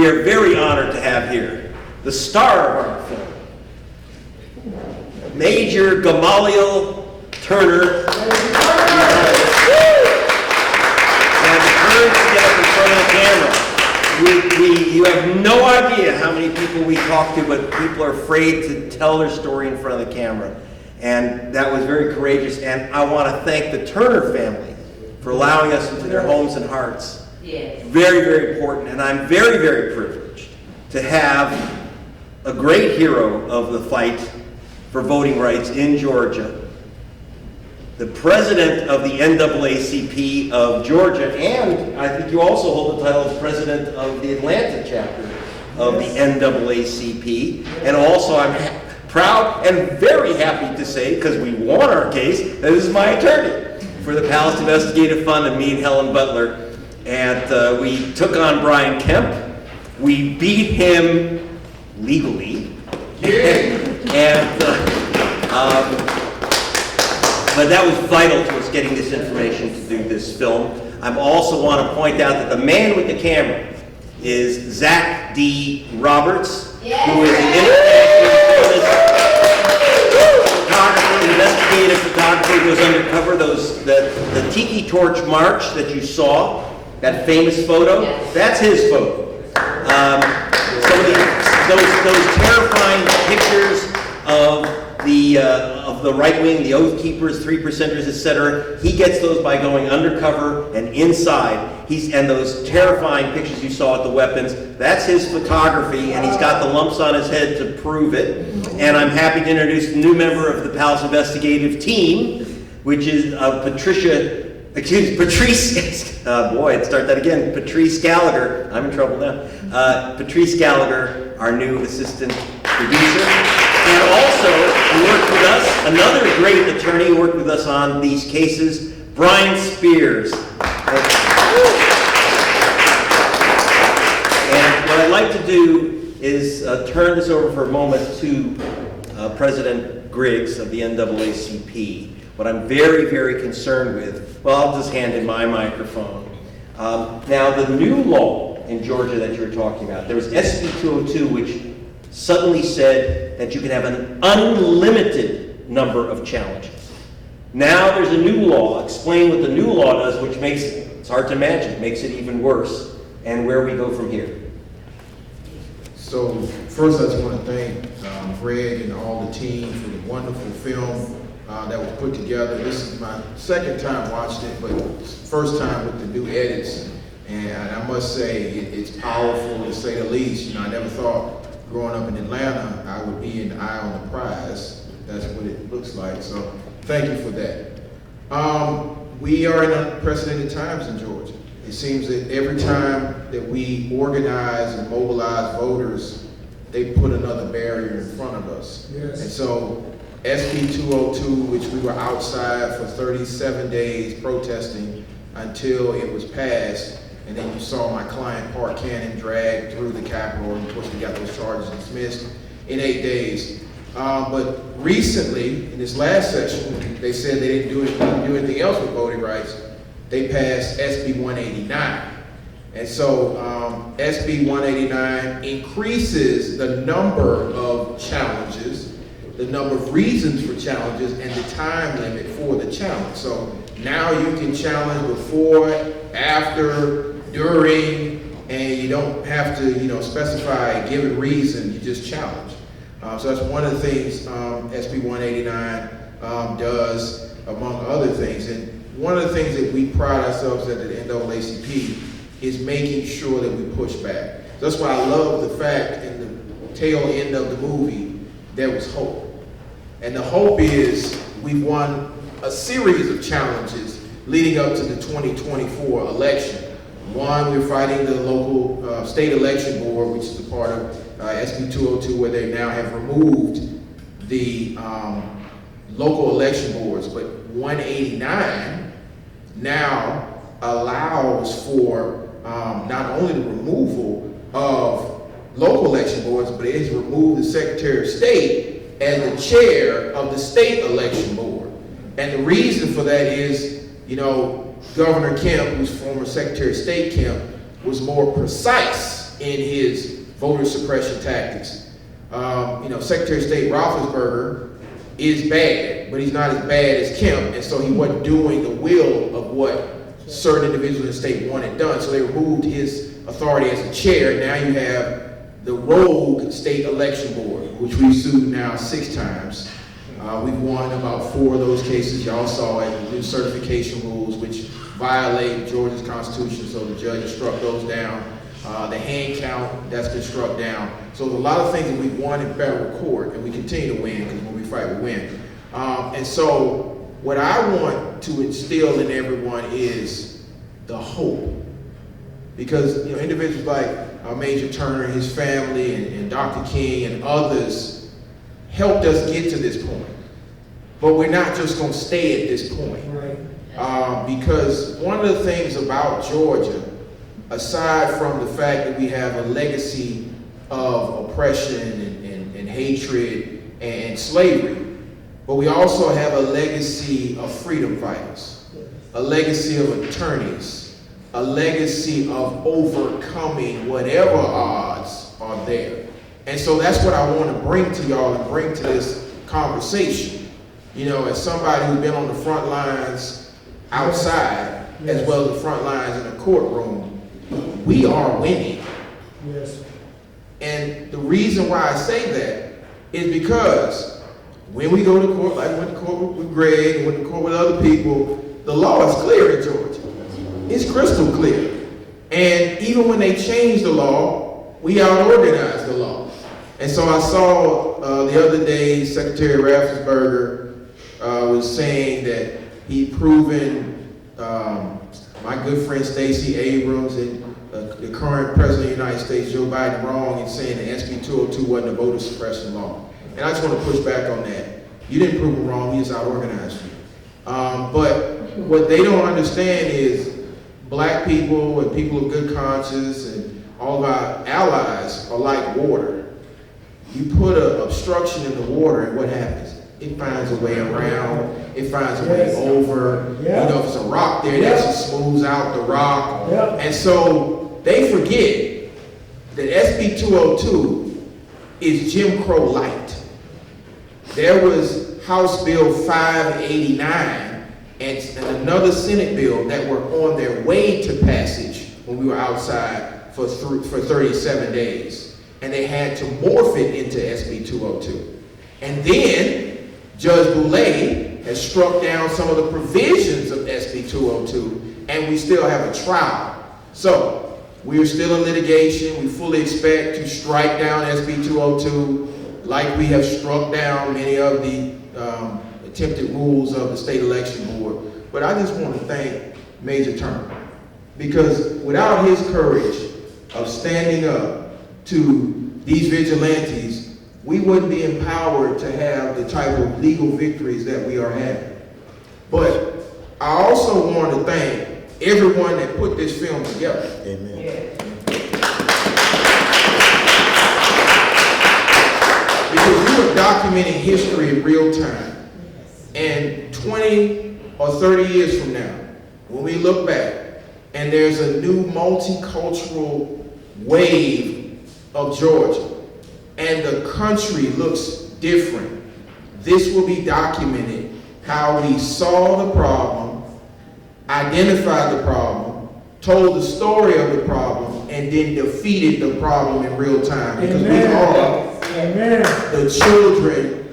We are very honored to have here the star of our film, Major Gamaliel Turner. Has the courage to get up in front of the camera. You have no idea how many people we talk to, but people are afraid to tell their story in front of the camera. And that was very courageous. And I want to thank the Turner family for allowing us into their homes and hearts. Yes. Very, very important, and I'm very, very privileged to have a great hero of the fight for voting rights in Georgia, the president of the NAACP of Georgia, and I think you also hold the title of president of the Atlanta chapter of the NAACP, and also I'm proud and very happy to say, because we won our case, that this is my attorney for the Palast Investigative Fund, and me and Helen Butler. And we took on Brian Kemp. We beat him legally. But that was vital to us getting this information to do this film. I also want to point out that the man with the camera is Zach D. Roberts, who is an international photographer, investigative photographer who goes undercover. The Tiki Torch March that you saw, that famous photo, that's his photo. Some of those terrifying pictures of the right wing, the Oath Keepers, Three Percenters, etc. He gets those by going undercover and inside. And those terrifying pictures you saw at the weapons, that's his photography, and he's got the lumps on his head to prove it. And I'm happy to introduce a new member of the Palast Investigative Team, which is Patrice, Patrice Gallagher. I'm in trouble now. Patrice Gallagher, our new assistant producer. And also, who worked with us, another great attorney who worked with us on these cases, Brian Spears. And what I'd like to do is turn this over for a moment to President Griggs of the NAACP. What I'm very, very concerned with, well, I'll just hand in my microphone. Now, the new law in Georgia that you were talking about, there was SB 202, which suddenly said that you can have an unlimited number of challenges. Now there's a new law. Explain what the new law does, which makes it, it's hard to imagine, makes it even worse, and where we go from here. So first I just want to thank Greg and all the team for the wonderful film that was put together. This is my second time watching it, but first time with the new edits. And I must say, it's powerful to say the least. You know, I never thought growing up in Atlanta, I would be an eye on the prize. That's what it looks like. So thank you for that. We are in unprecedented times in Georgia. It seems that every time that we organize and mobilize voters, they put another barrier in front of us. Yes. And so SB 202, which we were outside for 37 days protesting until it was passed, and then you saw my client Park Cannon dragged through the Capitol, and of course we got those charges dismissed in 8 days. But recently, in this last session, they said they didn't do anything else with voting rights. They passed SB 189. And so SB 189 increases the number of challenges, the number of reasons for challenges, and the time limit for the challenge. So now you can challenge before, after, during, and you don't have to, specify a given reason, you just challenge. So that's one of the things SB 189 does, among other things. And one of the things that we pride ourselves at the NAACP is making sure that we push back. So that's why I love the fact in the tail end of the movie, there was hope. And the hope is we've won a series of challenges leading up to the 2024 election. One, we're fighting the local state election board, which is a part of SB 202, where they now have removed the local election boards. But 189 now allows for not only the removal of local election boards, but it has removed the Secretary of State as the chair of the state election board. And the reason for that is, Governor Kemp, who's former Secretary of State Kemp, was more precise in his voter suppression tactics. Secretary of State Roethlisberger is bad, but he's not as bad as Kemp, and so he wasn't doing the will of what certain individuals in the state wanted done. So they removed his authority as a chair. Now you have the rogue state election board, which we've sued now 6 times. We've won about 4 of those cases. Y'all saw it, the new certification rules, which violate Georgia's constitution, so the judge has struck those down. The hand count, that's been struck down. So there's a lot of things that we've won in federal court, and we continue to win, because when we fight, we win. And so what I want to instill in everyone is the hope. Because individuals like Major Turner and his family and Dr. King and others helped us get to this point. But we're not just going to stay at this point. Right. Because one of the things about Georgia, aside from the fact that we have a legacy of oppression and hatred and slavery, but we also have a legacy of freedom fighters, a legacy of attorneys, a legacy of overcoming whatever odds are there. And so that's what I want to bring to y'all and bring to this conversation. As somebody who's been on the front lines outside, as well as the front lines in the courtroom, we are winning. Yes. And the reason why I say that is because when we go to court, like we went to court with Greg, and went to court with other people, the law is clear in Georgia. It's crystal clear. And even when they changed the law, we out-organized the law. And so I saw the other day, Secretary Raffensperger was saying that he'd proven my good friend Stacey Abrams and the current President of the United States, Joe Biden, wrong in saying that SB 202 wasn't a voter suppression law. And I just want to push back on that. You didn't prove him wrong, he just out-organized you. But what they don't understand is black people and people of good conscience and all of our allies are like water. You put an obstruction in the water and what happens? It finds a way around, it finds a way over. If it's a rock there, that just smooths out the rock. And so they forget that SB 202 is Jim Crow light. There was House Bill 589 and another Senate bill that were on their way to passage when we were outside for 37 days. And they had to morph it into SB 202. And then Judge Boulay has struck down some of the provisions of SB 202, and we still have a trial. So we are still in litigation. We fully expect to strike down SB 202 like we have struck down many of the attempted rules of the state election board. But I just want to thank Major Turner, because without his courage of standing up to these vigilantes, we wouldn't be empowered to have the type of legal victories that we are having. But I also want to thank everyone that put this film together. Amen. Yeah. Because we are documenting history in real time. And 20 or 30 years from now, when we look back and there's a new multicultural wave of Georgia, and the country looks different, this will be documented how we saw the problem, identified the problem, told the story of the problem, and then defeated the problem in real time. Because we are the children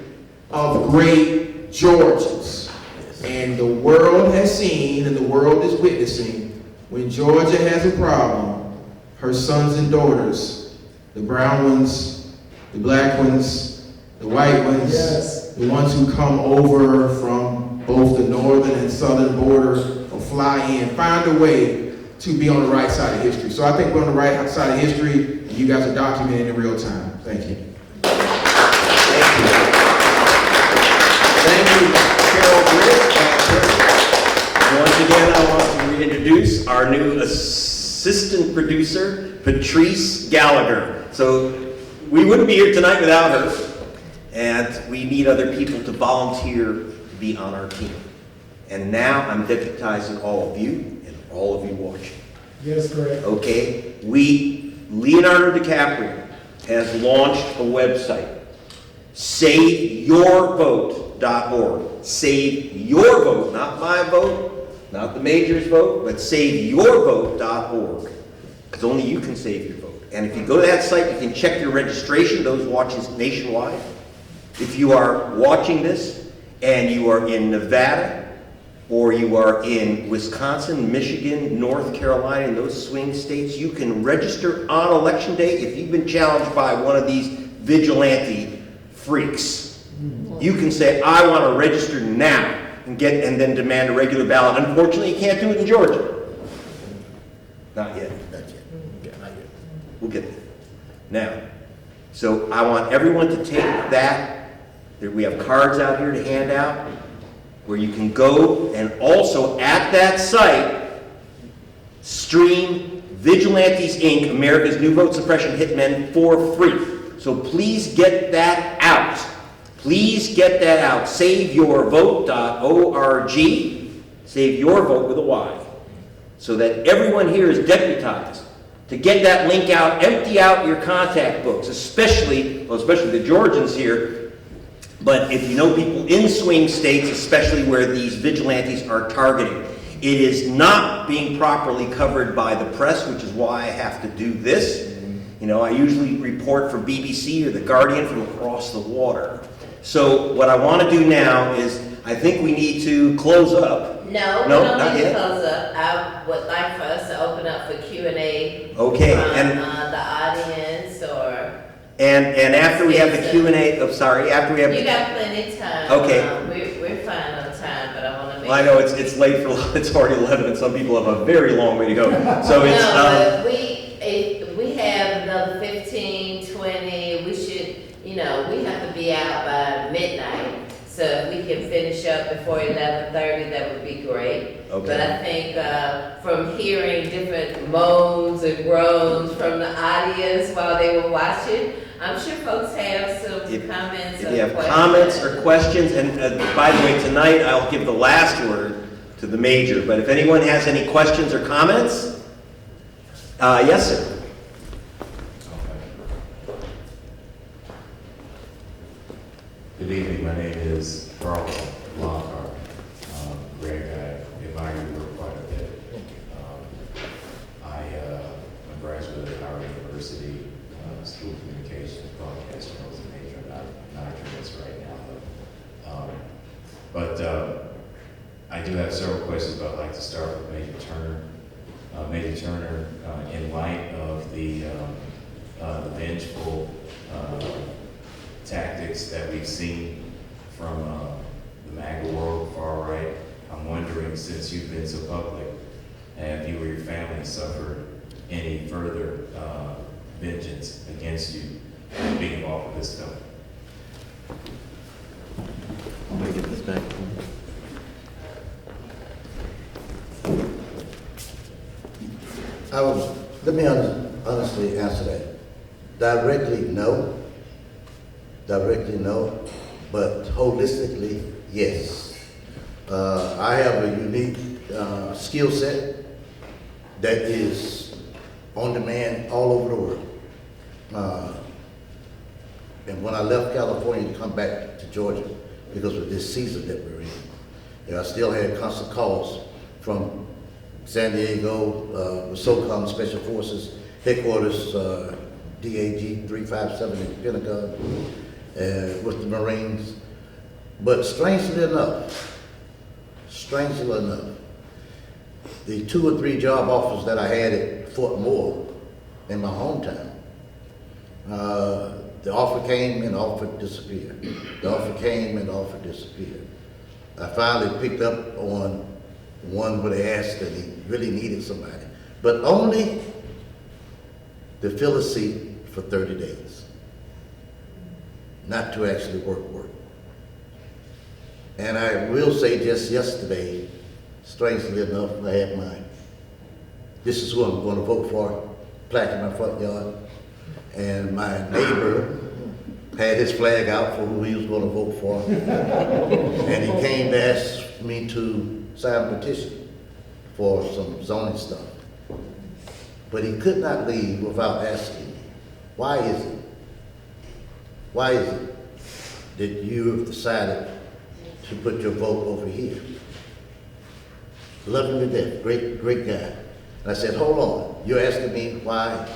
of great Georgians. And the world has seen and the world is witnessing, when Georgia has a problem, her sons and daughters, the brown ones, the black ones, the white ones, the ones who come over from both the northern and southern border or fly in, find a way to be on the right side of history. So I think we're on the right side of history, and you guys are documenting in real time. Thank you. Thank you, Gerald Griggs. Once again, I want to reintroduce our new assistant producer, Patrice Gallagher. So we wouldn't be here tonight without her, and we need other people to volunteer to be on our team. And now I'm deputizing all of you and all of you watching. Yes, correct. Okay? We Leonardo DiCaprio has launched a website, SaveYourVote.org. Save your vote, not my vote, not the major's vote, but SaveYourVote.org. Because only you can save your vote. And if you go to that site, you can check your registration, those watching nationwide. If you are watching this and you are in Nevada, or you are in Wisconsin, Michigan, North Carolina, in those swing states, you can register on election day if you've been challenged by one of these vigilante freaks. You can say, I want to register now and then demand a regular ballot. Unfortunately, you can't do it in Georgia. Not yet. Not yet. Yeah, not yet. We'll get there. Now, so I want everyone to take that. We have cards out here to hand out, where you can go and also at that site stream Vigilantes Inc., America's New Vote Suppression Hitmen, for free. So please get that out. Please get that out. SaveYourVote.org. Save your vote with a Y. So that everyone here is deputized to get that link out, empty out your contact books, especially the Georgians here. But if you know people in swing states, especially where these vigilantes are targeting, it is not being properly covered by the press, which is why I have to do this. You know, I usually report for BBC or The Guardian from across the water. So what I want to do now is, I think we need to close up. No, we don't need to close up. I would like for us to open up for Q&A Okay, from and the audience or... And after we have the Q&A, after we have... You got plenty of time. Okay. We're fine on time, but I want to make... Well, I know it's late for, it's already 11 and some people have a very long way to go. So it's... No, but we have another 15, 20, we should, we have to be out by midnight. So if we can finish up before 11:30, that would be great. Okay. But I think from hearing different moans and groans from the audience while they were watching, I'm sure folks have some comments. If you have comments or questions, and by the way, tonight I'll give the last word to the major, but if anyone has any questions or comments, yes, sir. Good evening, my name is Gerald Griggs. Greg, I admire your work quite a bit. I'm a graduate of Howard University, School of Communications, Broadcast Journalism major. I'm not a journalist right now, but I do have several questions, but I'd like to start with Major Turner. Major Turner, in light of the vengeful tactics that we've seen from the MAGA world, far right, I'm wondering, since you've been so public, have you or your family suffered any further vengeance against you being involved with this film? I'm going to get this back. Let me honestly answer that. Directly, no, but holistically, yes. I have a unique skill set that is on demand all over the world. And when I left California to come back to Georgia, because of this season that we're in, I still had constant calls from San Diego, with SOCOM Special Forces Headquarters, DAG 357 in the Pentagon, with the Marines. But strangely enough, the 2 or 3 job offers that I had at Fort Moore in my hometown, the offer came and the offer disappeared. The offer came and the offer disappeared. I finally picked up on one where they asked that he really needed somebody, but only to fill a seat for 30 days, not to actually work. And I will say just yesterday, strangely enough, I had this is who I'm going to vote for, plaque in my front yard, and my neighbor had his flag out for who he was going to vote for, and he came to ask me to sign a petition for some zoning stuff. but he could not leave without asking, why is it? Why is it that you have decided to put your vote over here? Love him to death, great, great guy. And I said, hold on, you're asking me why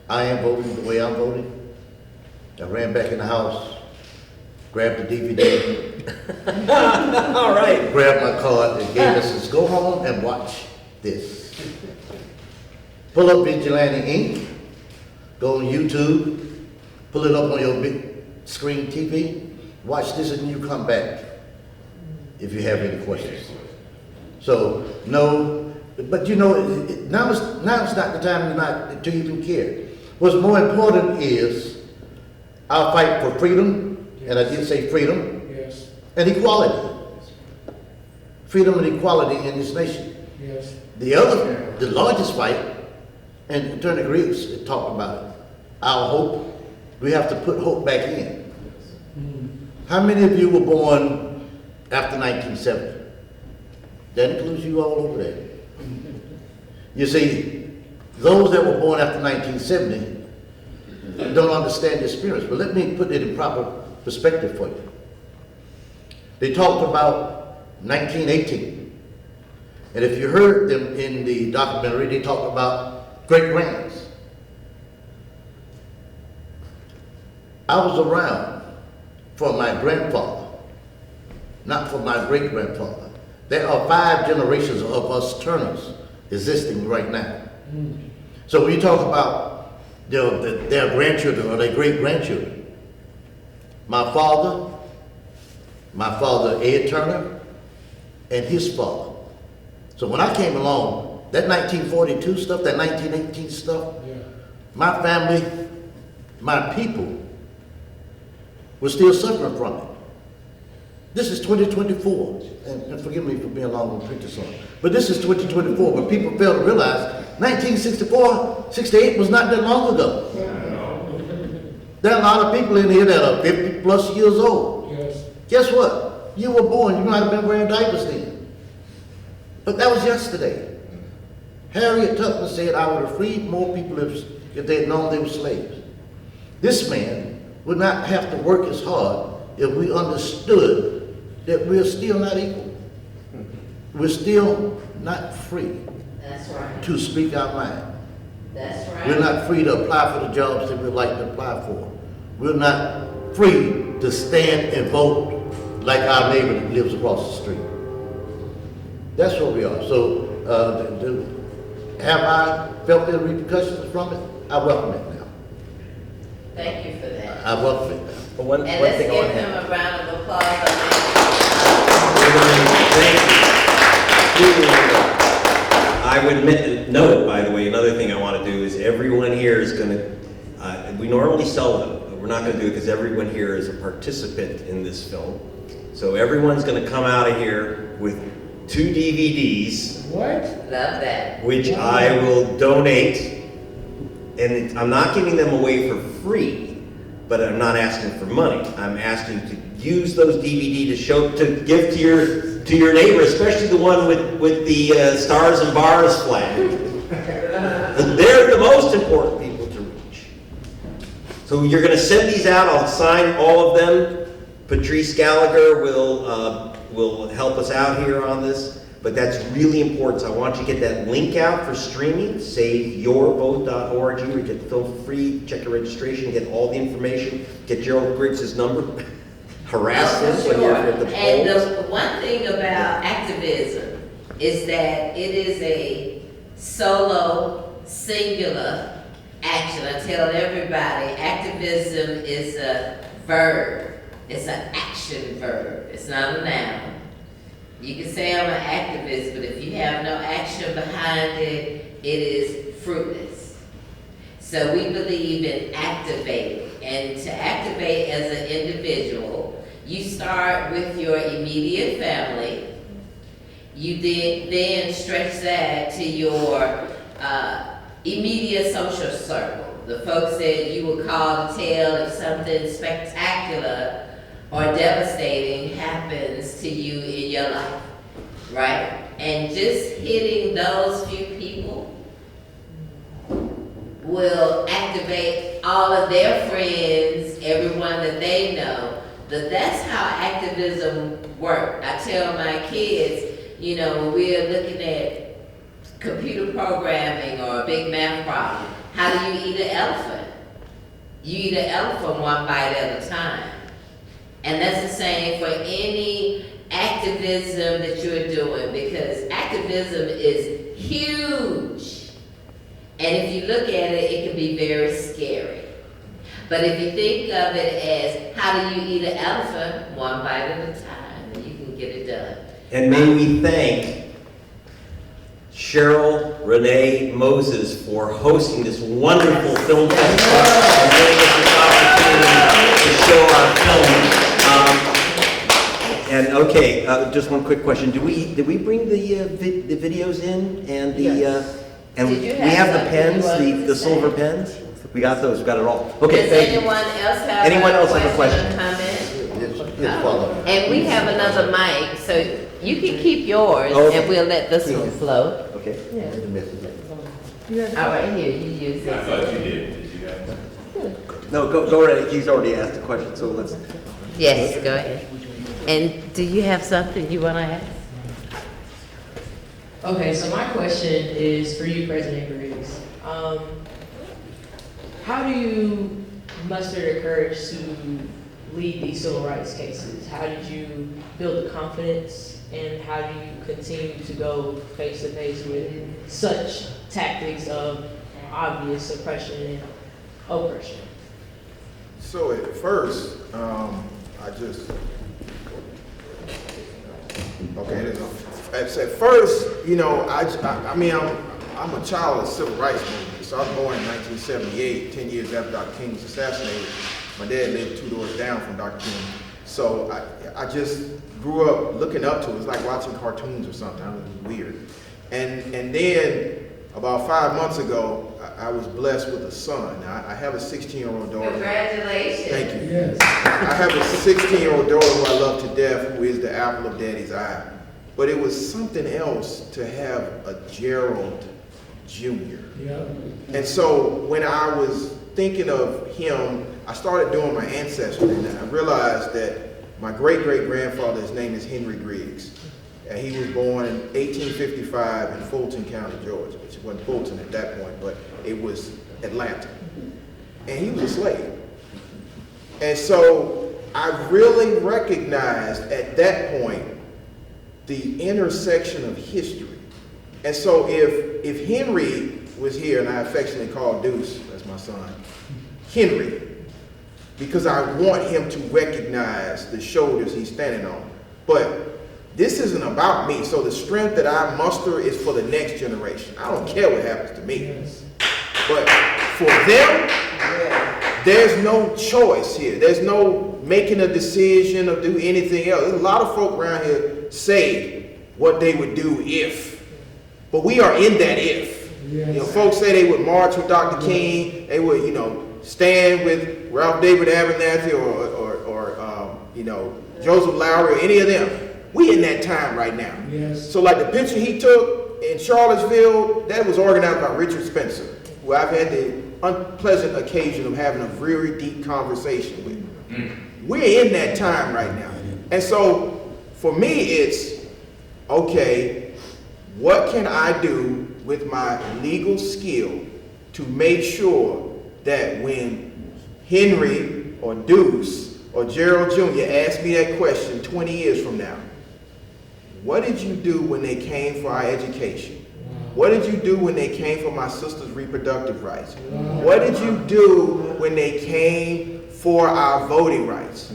I am voting the way I'm voting? I ran back in the house, grabbed the DVD, All right. grabbed my card and gave us, says, go home and watch this. Pull up Vigilante Inc., go on YouTube, pull it up on your big screen TV, watch this and you come back if you have any questions. So, no, but you know, now is not the time to even care. What's more important is our fight for freedom, and I did say freedom, Yes, and equality. Freedom and equality in this nation. yes. The largest fight, and Turner Griggs talked about it, our hope, we have to put hope back in. How many of you were born after 1970? That includes you all over there. You see, those that were born after 1970 don't understand the experience, but let me put it in proper perspective for you. They talked about 1918, and if you heard them in the documentary, they talked about great-grands. I was around for my grandfather, not for my great-grandfather. There are 5 generations of us Turners existing right now. So when you talk about their grandchildren or their great-grandchildren, my father Ed Turner, and his father. So when I came along, that 1942 stuff, that 1918 stuff, Yeah. my family, my people were still suffering from it. This is 2024, and forgive me for being long on preacher song, but this is 2024, but people fail to realize 1964, 68 was not that long ago. There are a lot of people in here that are 50 plus years old. Yes. Guess what? You were born, you might have been wearing diapers then. But that was yesterday. Harriet Tubman said, I would have freed more people if they had known they were slaves. This man would not have to work as hard if we understood that we're still not equal. We're still not free That's right. to speak our mind. That's right. We're not free to apply for the jobs that we'd like to apply for. We're not free to stand and vote like our neighbor that lives across the street. That's what we are. So, have I felt the repercussions from it? I welcome it now. Thank you for that. I welcome it now. But one And let's thing I give want to him have. a round of applause. I I would note, by the way, another thing I want to do is everyone here is going to, we normally sell them, but we're not going to do it because everyone here is a participant in this film. So everyone's going to come out of here with 2 DVDs, What? Love that. which I will donate. And I'm not giving them away for free, but I'm not asking for money. I'm asking to use those DVD to give to your neighbor, especially the one with the stars and bars flag. They're the most important people to reach. So you're going to send these out. I'll sign all of them. Patrice Gallagher will help us out here on this. But that's really important. So I want you to get that link out for streaming, saveyourvote.org, or get the film free, check your registration, get all the information, get Gerald Griggs' number, harass him when you're at the polls. And the one thing about activism is that it is a solo, singular action. I tell everybody, activism is a verb. It's an action verb. It's not a noun. You can say I'm an activist, but if you have no action behind it, it is fruitless. So we believe in activating. And to activate as an individual, you start with your immediate family. You then stretch that to your immediate social circle. The folks that you would call to tell if something spectacular or devastating happens to you in your life, right? And just hitting those few people will activate all of their friends, everyone that they know. That's how activism works. I tell my kids, you know, when we're looking at computer programming or a big math problem, how do you eat an elephant? You eat an elephant one bite at a time. And that's the same for any activism that you're doing, because activism is huge. And if you look at it, it can be very scary. But if you think of it as, how do you eat an elephant? One bite at a time, and you can get it done. And may we thank Cheryl Renee Moses for hosting this wonderful film festival and giving us this opportunity to show our film. And okay, just one quick question: did we bring the videos in and the Yes. and Did we you have the something pens, you wanted the to silver say? pens? We got those. We got it all. Okay, Does thank you. anyone else have Anyone else have a or question? comment? Yes, follow. And we have another mic, so you can keep yours, Okay. and we'll let this one flow. Okay. The message. All right, here, you use I thought this. you did. Did you guys? No, go right. He's already asked a question, so let's. Yes, go ahead. And do you have something you want to ask? Okay, so my question is for you, President Griggs. How do you muster the courage to lead these civil rights cases? How did you build the confidence, and how do you continue to go face to face with such tactics of obvious suppression and oppression? So at first, at first, you know, I mean, I'm a child of the civil rights movement. So I was born in 1978, 10 years after Dr. King was assassinated. My dad lived 2 doors down from Dr. King. So I just grew up looking up to it. It was like watching cartoons or something. It was weird. And then about 5 months ago, I was blessed with a son. I have a 16-year-old daughter. Congratulations. Thank you. Yes. I have a 16-year-old daughter who I love to death, who is the apple of daddy's eye. But it was something else to have a Gerald Jr. Yeah. And so when I was thinking of him, I started doing my ancestry, and I realized that my great-great-grandfather's name is Henry Griggs. And he was born in 1855 in Fulton County, Georgia, which wasn't Fulton at that point, but it was Atlanta. And he was a slave. And so I really recognized at that point the intersection of history. And so if Henry was here, and I affectionately call Deuce, that's my son, Henry, because I want him to recognize the shoulders he's standing on. But this isn't about me, so the strength that I muster is for the next generation. I don't care what happens to me. Yes. But for them, there's no choice here. There's no making a decision or do anything else. There's a lot of folk around here say what they would do if. But we are in that if. Yes. You know, folks say they would march with Dr. King, they would, you know, stand with Ralph David Abernathy or you know, Joseph Lowry or any of them. We in that time right now. Yes. So like the picture he took in Charlottesville, that was organized by Richard Spencer, who I've had the unpleasant occasion of having a very deep conversation with. We're in that time right now. And so for me, it's, okay, what can I do with my legal skill to make sure that when Henry or Deuce or Gerald Jr. ask me that question 20 years from now, what did you do when they came for our education? What did you do when they came for my sister's reproductive rights? What did you do when they came for our voting rights?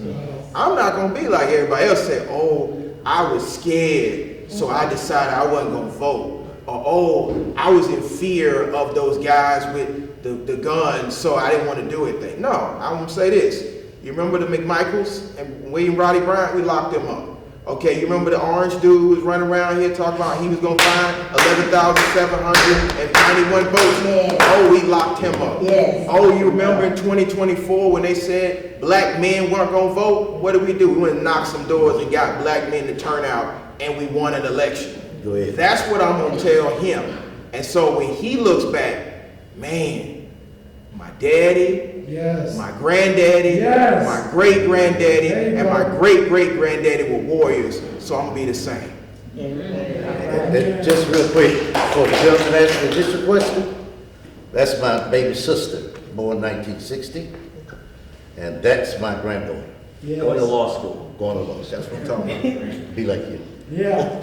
I'm not gonna be like everybody else say, oh, I was scared, so I decided I wasn't gonna vote. Or, oh, I was in fear of those guys with the guns, so I didn't want to do anything. No, I'm gonna say this. You remember the McMichaels and William Roddy Bryant? We locked them up. Okay, you remember the orange dude who was running around here talking about he was gonna find 11,791 votes? Yes. Oh, we locked him up. Yes. Oh, you remember in 2024 when they said black men weren't gonna vote? What did we do? We went and knocked some doors and got black men to turn out, and we won an election. Go ahead. That's what I'm gonna tell him. And so when he looks back, man, daddy, Yes. my granddaddy, Yes. my great-granddaddy, There you and go. my great-great-granddaddy were warriors, so I'm gonna be the same. And just real quick, for the gentleman asking the additional question, that's my baby sister, born 1960, and that's my granddaughter, Going to law school. going to law. That's what I'm talking about. Be like you. Yeah.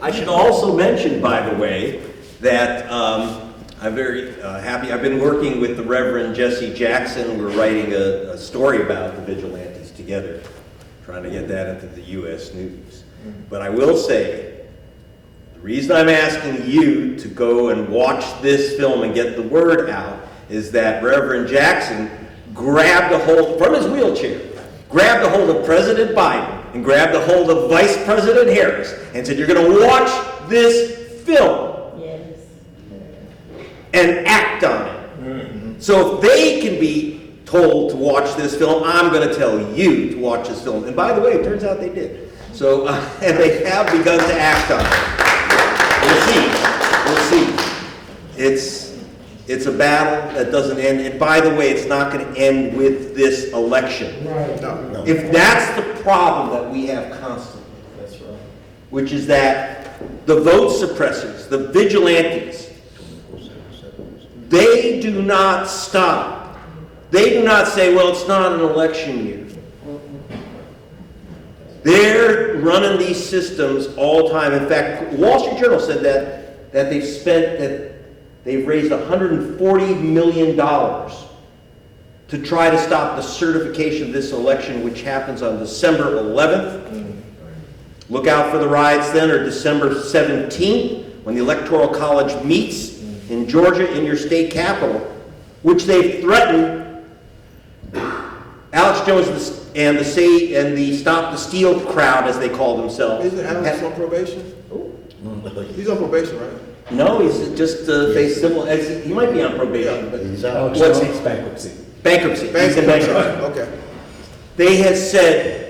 I should also mention, by the way, that I'm very happy. I've been working with the Reverend Jesse Jackson. We're writing a story about the Vigilantes together, trying to get that into the U.S. News. But I will say, the reason I'm asking you to go and watch this film and get the word out is that Reverend Jackson grabbed a hold, from his wheelchair, grabbed a hold of President Biden and grabbed a hold of Vice President Harris and said, you're going to watch this film Yes. and act on it. So if they can be told to watch this film, I'm going to tell you to watch this film. And by the way, it turns out they did. So, and they have begun to act on it. We'll see. We'll see. It's a battle that doesn't end. And by the way, it's not going to end with this election. Right. No. If that's the problem that we have constantly, That's right. which is that the vote suppressors, the vigilantes, they do not stop. They do not say, well, it's not an election year. They're running these systems all the time. In fact, Wall Street Journal said that they've raised $140 million to try to stop the certification of this election, which happens on December 11th. Look out for the riots then, or December 17th, when the Electoral College meets in Georgia in your state capital, which they've threatened Alex Jones and the Stop the Steal crowd, as they call themselves. Isn't Alex on probation? He's on probation, right? No, he's just faced civil. He might be on probation, but He's out. what's bankruptcy. bankruptcy? He's in bankruptcy. Okay. They had said,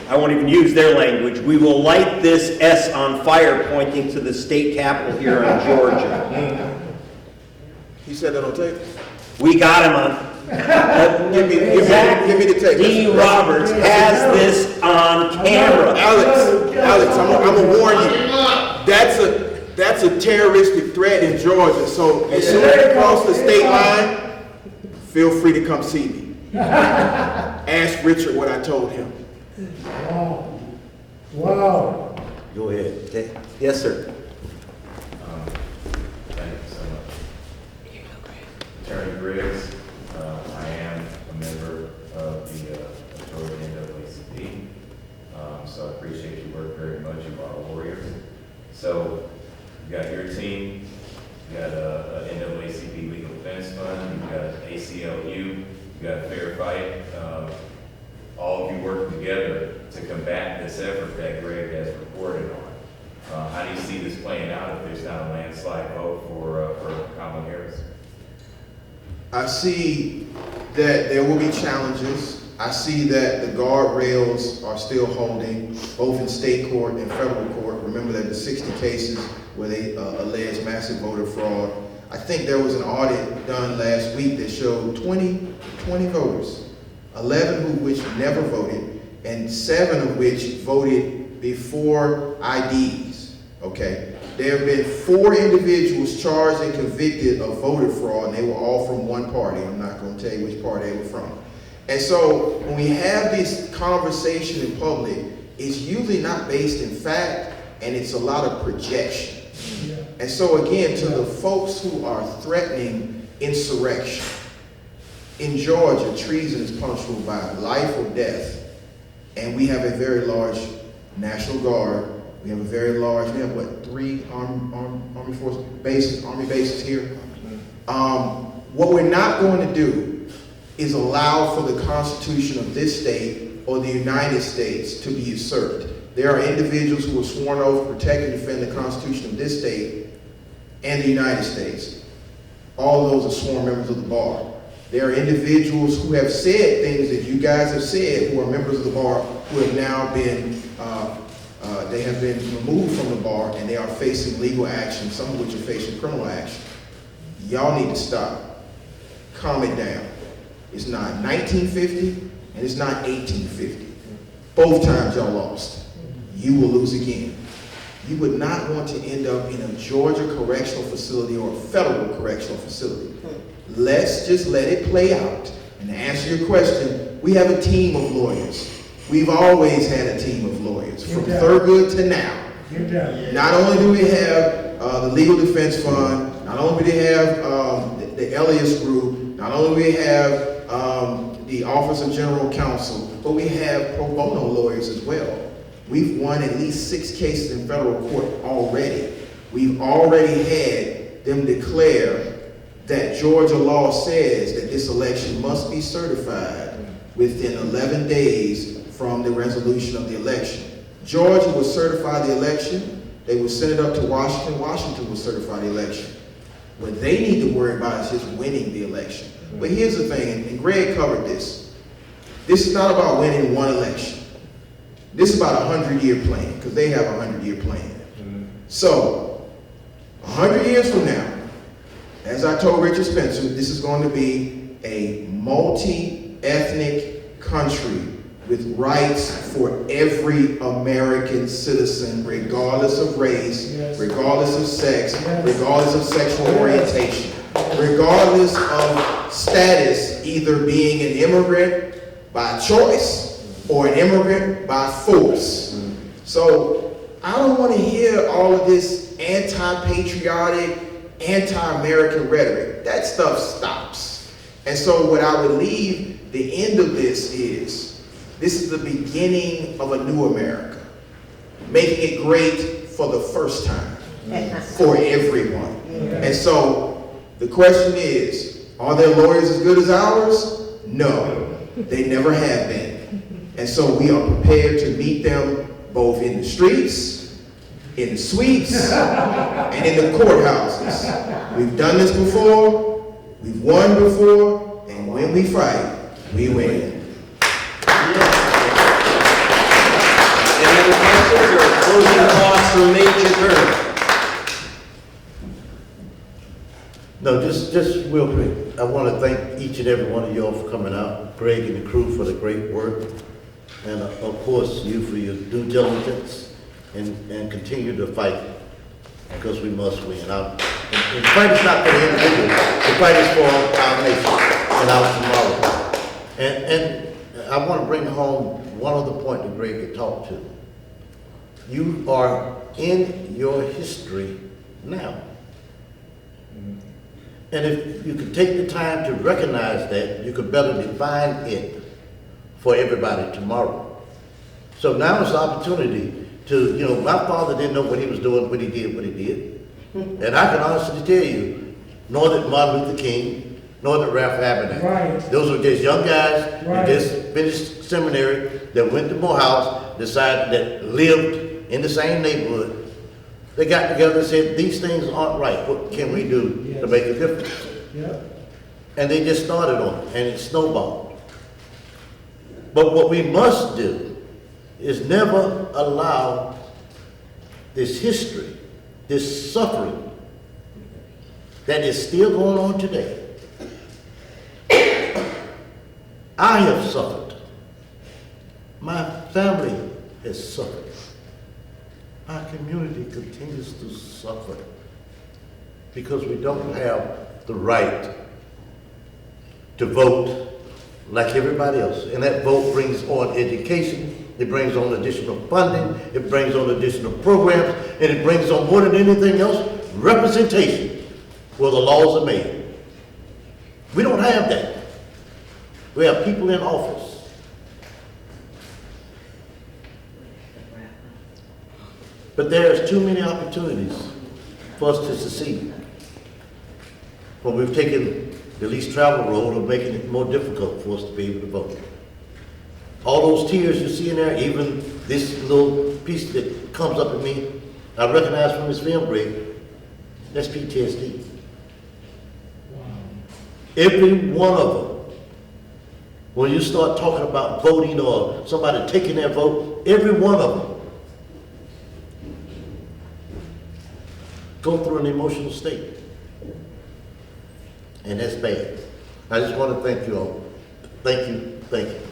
I won't even use their language, we will light this S on fire, pointing to the state capitol here in Georgia. He said that on tape? We got him on. Give me the tape. D. Roberts has this on camera. Alex, I'm gonna warn you. That's a terroristic threat in Georgia. So as soon as you cross the state line, feel free to come see me. Ask Richard what I told him. Wow. Wow. Go ahead. Okay. Yes, sir. Thank you so much. Gerald Griggs, I am a member of the Georgia NAACP, so I appreciate your work very much. You are warriors. So you got your team, you got a NAACP Legal Defense Fund, you got ACLU, you got Fair Fight. All of you working together to combat this effort that Greg has reported on. How do you see this playing out if there's not a landslide vote for Kamala Harris? I see that there will be challenges. I see that the guardrails are still holding, both in state court and federal court. Remember that the 60 cases where they alleged massive voter fraud. I think there was an audit done last week that showed 20 voters, 11 of which never voted, and 7 of which voted before IDs, okay? There have been 4 individuals charged and convicted of voter fraud, and they were all from one party. I'm not going to tell you which party they were from. And so when we have this conversation in public, it's usually not based in fact, and it's a lot of projection. And so again, to the folks who are threatening insurrection, in Georgia, treason is punishable by life or death, and we have a very large National Guard. We have a very large, we have what, 3 Army Force bases, Army bases here. What we're not going to do is allow for the Constitution of this state or the United States to be usurped. There are individuals who are sworn oath to protect and defend the Constitution of this state and the United States. All of those are sworn members of the bar. There are individuals who have said things that you guys have said, who are members of the bar, who have now been, they have been removed from the bar, and they are facing legal action, some of which are facing criminal action. Y'all need to stop. calm it down. It's not 1950 and it's not 1850. Both times y'all lost. You will lose again. You would not want to end up in a Georgia correctional facility or a federal correctional facility. Let's just let it play out. And to answer your question, we have a team of lawyers. We've always had a team of lawyers, from Thurgood to now. Not only do we have the Legal Defense Fund, not only do we have the Elias Group, not only do we have the Office of General Counsel, but we have pro bono lawyers as well. We've won at least 6 cases in federal court already. We've already had them declare that Georgia law says that this election must be certified within 11 days from the resolution of the election. Georgia will certify the election. They will send it up to Washington. Washington will certify the election. What they need to worry about is just winning the election. But here's the thing, and Greg covered this. This is not about winning one election. This is about a 100-year plan, because they have a 100-year plan. So, 100 years from now, as I told Richard Spencer, this is going to be a multi-ethnic country with rights for every American citizen, regardless of race, regardless of sex, regardless of sexual orientation, regardless of status, either being an immigrant by choice or an immigrant by force. So I don't want to hear all of this anti-patriotic, anti-American rhetoric. That stuff stops. And so what I would leave the end of this is the beginning of a new America, making it great for the first time for everyone. And so the question is, are their lawyers as good as ours? No, they never have been. And so we are prepared to meet them both in the streets, in the suites, and in the courthouses. We've done this before, we've won before, and when we fight, we win. Any other questions or closing thoughts from Major Turner? No, just real quick. I want to thank each and every one of y'all for coming out, Greg and the crew for the great work, and of course you for your due diligence and continue to fight, because we must win. And the fight is not for the individual, the fight is for our nation and our tomorrow. And I want to bring home one other point that Greg had talked to. You are in your history now. And if you could take the time to recognize that, you could better define it for everybody tomorrow. So now is the opportunity to, my father didn't know what he was doing when he did what he did. And I can honestly tell you, nor did Martin Luther King, nor did Ralph Abernathy. Right. Those were just young guys Right. that just finished seminary, that went to Morehouse, decided that lived in the same neighborhood. They got together and said, these things aren't right. What can we do to make a difference? Yep. And they just started on it, and it snowballed. But what we must do is never allow this history, this suffering that is still going on today. I have suffered. My family has suffered. Our community continues to suffer because we don't have the right to vote like everybody else. And that vote brings on education, it brings on additional funding, it brings on additional programs, and it brings on, more than anything else, representation where the laws are made. We don't have that. We have people in office but there's too many opportunities for us to succeed. When we've taken the least traveled road of making it more difficult for us to be able to vote. All those tears you see in there, even this little piece that comes up at me, I recognize from this film break, that's PTSD. Every one of them. When you start talking about voting or somebody taking their vote, every one of them go through an emotional state. And that's bad. I just want to thank you all. Thank you, thank you.